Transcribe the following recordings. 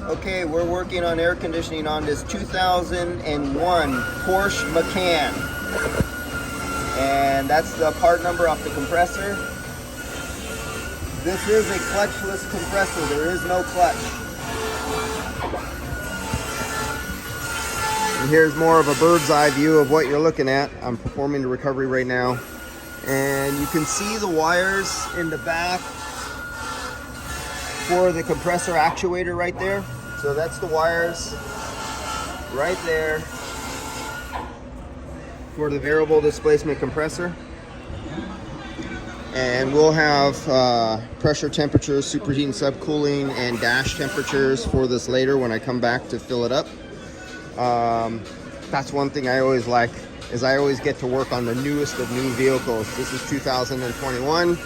Okay, we're working on air conditioning on this 2001 Porsche Cayenne. And that's the part number off the compressor. This is a clutchless compressor. There is no clutch. And here's more of a bird's eye view of what you're looking at. I'm performing the recovery right now. And you can see the wires in the back for the compressor actuator right there. So that's the wires right there for the variable displacement compressor. And we'll have pressure, temperature, superheating, subcooling, and dash temperatures for this later when I come back to fill it up. That's one thing I always like, is I always get to work on the newest of new vehicles. This is 2021.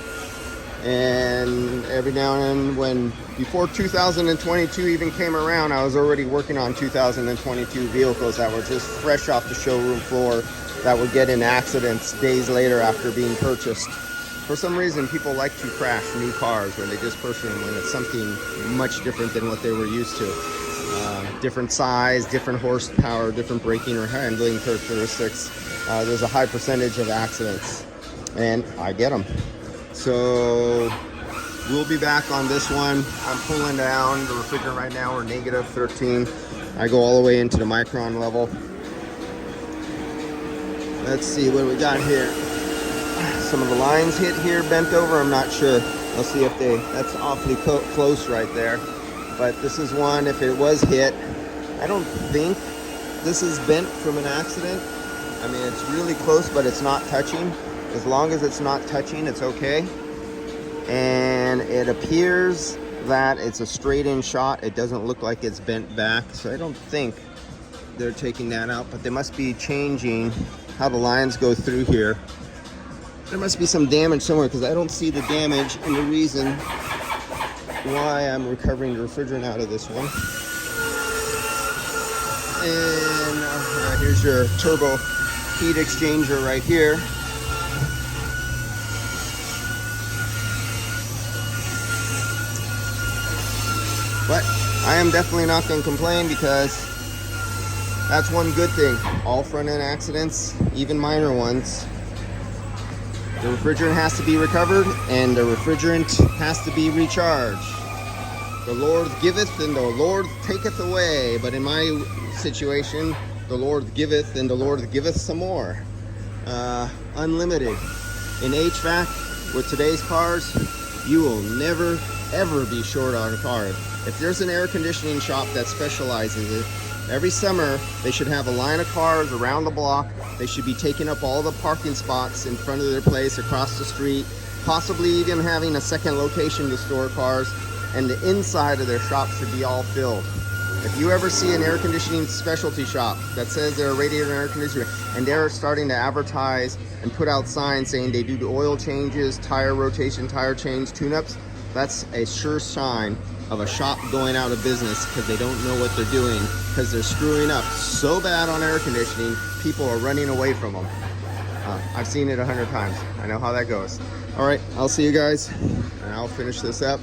And every now and then, before 2022 even came around, I was already working on 2022 vehicles that were just fresh off the showroom floor that would get in accidents days later after being purchased. For some reason, people like to crash new cars when they just purchase them when it's something much different than what they were used to. Different size, different horsepower, different braking or handling characteristics. There's a high percentage of accidents, and I get them. So we'll be back on this one. I'm pulling down the refrigerant right now. We're negative 13. I go all the way into the micron level. Let's see what we got here. Some of the lines hit here, bent over. I'm not sure. Let's see if that's awfully close right there. But this is one, if it was hit, I don't think this is bent from an accident. I mean, it's really close, but it's not touching. As long as it's not touching, it's okay. And it appears that it's a straight in shot. It doesn't look like it's bent back. So I don't think they're taking that out, but they must be changing how the lines go through here. There must be some damage somewhere because I don't see the damage and the reason why I'm recovering the refrigerant out of this one. And here's your turbo heat exchanger right here. But I am definitely not going to complain because that's one good thing. All front end accidents, even minor ones, the refrigerant has to be recovered and the refrigerant has to be recharged. The Lord giveth and the Lord taketh away. But in my situation, the Lord giveth and the Lord giveth some more. Unlimited. In HVAC, with today's cars, you will never, ever be short on a car. If there's an air conditioning shop that specializes in it, every summer they should have a line of cars around the block. They should be taking up all the parking spots in front of their place across the street, possibly even having a second location to store cars, and the inside of their shop should be all filled. If you ever see an air conditioning specialty shop that says they're a radiator and air conditioner, and they're starting to advertise and put out signs saying they do the oil changes, tire rotation, tire change, tune-ups, that's a sure sign of a shop going out of business because they don't know what they're doing, because they're screwing up so bad on air conditioning, people are running away from them. I've seen it 100 times. I know how that goes. All right, I'll see you guys, and I'll finish this up.